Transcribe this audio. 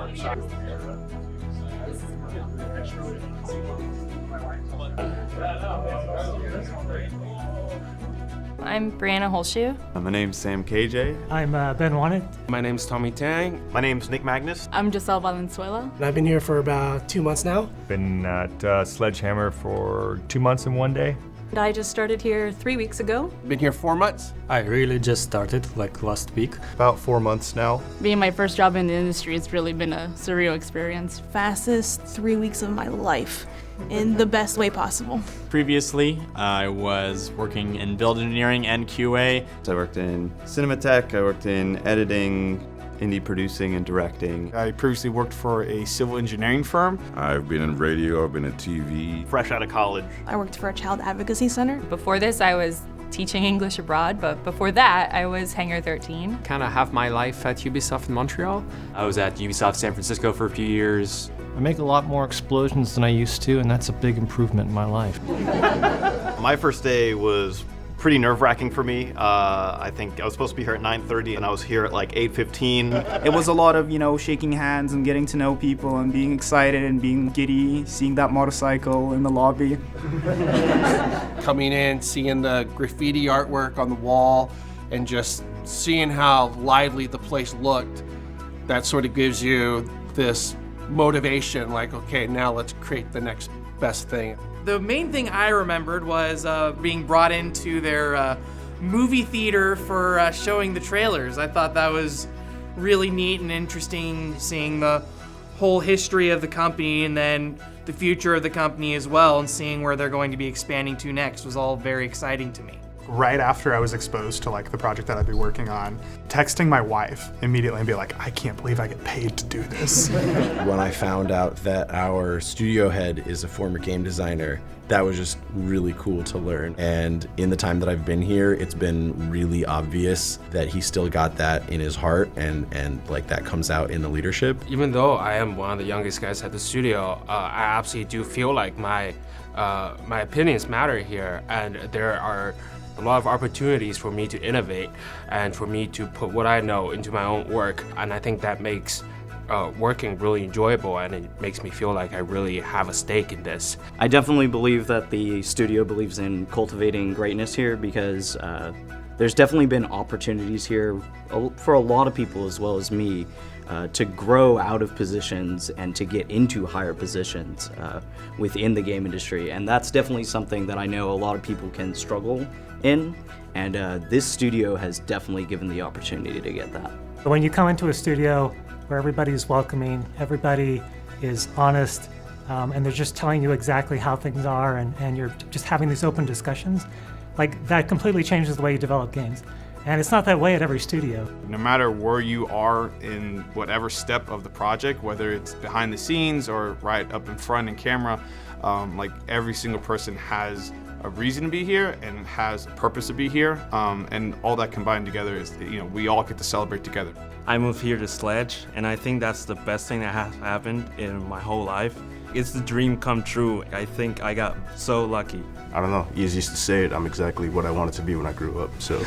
I'm Brianna Holshoe. My name's Sam KJ. I'm Ben Wannett. My name's Tommy Tang. My name's Nick Magnus. I'm Giselle Valenzuela. I've been here for about 2 months now. Been at Sledgehammer for 2 months and 1 day. And I just started here 3 weeks ago. Been here 4 months. I really just started like last week. About 4 months now. Being my first job in the industry, it's really been a surreal experience. Fastest 3 weeks of my life in the best way possible. Previously, I was working in build engineering and QA. I worked in Cinematech, I worked in editing, indie producing and directing. I previously worked for a civil engineering firm. I've been in radio, I've been in TV. Fresh out of college. I worked for a child advocacy center. Before this, I was teaching English abroad, but before that, I was Hangar 13. Kind of half my life at Ubisoft in Montreal. I was at Ubisoft San Francisco for a few years. I make a lot more explosions than I used to, and that's a big improvement in my life. My first day was pretty nerve-wracking for me. I think I was supposed to be here at 9:30 and I was here at like 8:15. It was a lot of, shaking hands and getting to know people and being excited and being giddy, seeing that motorcycle in the lobby. Coming in, seeing the graffiti artwork on the wall, and just seeing how lively the place looked, that sort of gives you this motivation, like, okay, now let's create the next best thing. The main thing I remembered was being brought into their movie theater for showing the trailers. I thought that was really neat and interesting, seeing the whole history of the company and then the future of the company as well, and seeing where they're going to be expanding to next was all very exciting to me. Right after I was exposed to the project that I'd be working on, texting my wife immediately and be like, I can't believe I get paid to do this. When I found out that our studio head is a former game designer, that was just really cool to learn. And in the time that I've been here, it's been really obvious that he still got that in his heart, and that comes out in the leadership. Even though I am one of the youngest guys at the studio, I absolutely do feel like my opinions matter here, and there are a lot of opportunities for me to innovate and for me to put what I know into my own work, and I think that makes working really enjoyable, and it makes me feel like I really have a stake in this. I definitely believe that the studio believes in cultivating greatness here, because there's definitely been opportunities here for a lot of people as well as me to grow out of positions and to get into higher positions within the game industry, and that's definitely something that I know a lot of people can struggle in, and this studio has definitely given the opportunity to get that. When you come into a studio where everybody's welcoming, everybody is honest, and they're just telling you exactly how things are, and you're just having these open discussions, that completely changes the way you develop games. And it's not that way at every studio. No matter where you are in whatever step of the project, whether it's behind the scenes or right up in front in camera, every single person has a reason to be here and has a purpose to be here, and all that combined together is, we all get to celebrate together. I moved here to Sledge, and I think that's the best thing that has happened in my whole life. It's the dream come true. I think I got so lucky. I don't know, easiest to say it, I'm exactly what I wanted to be when I grew up, so.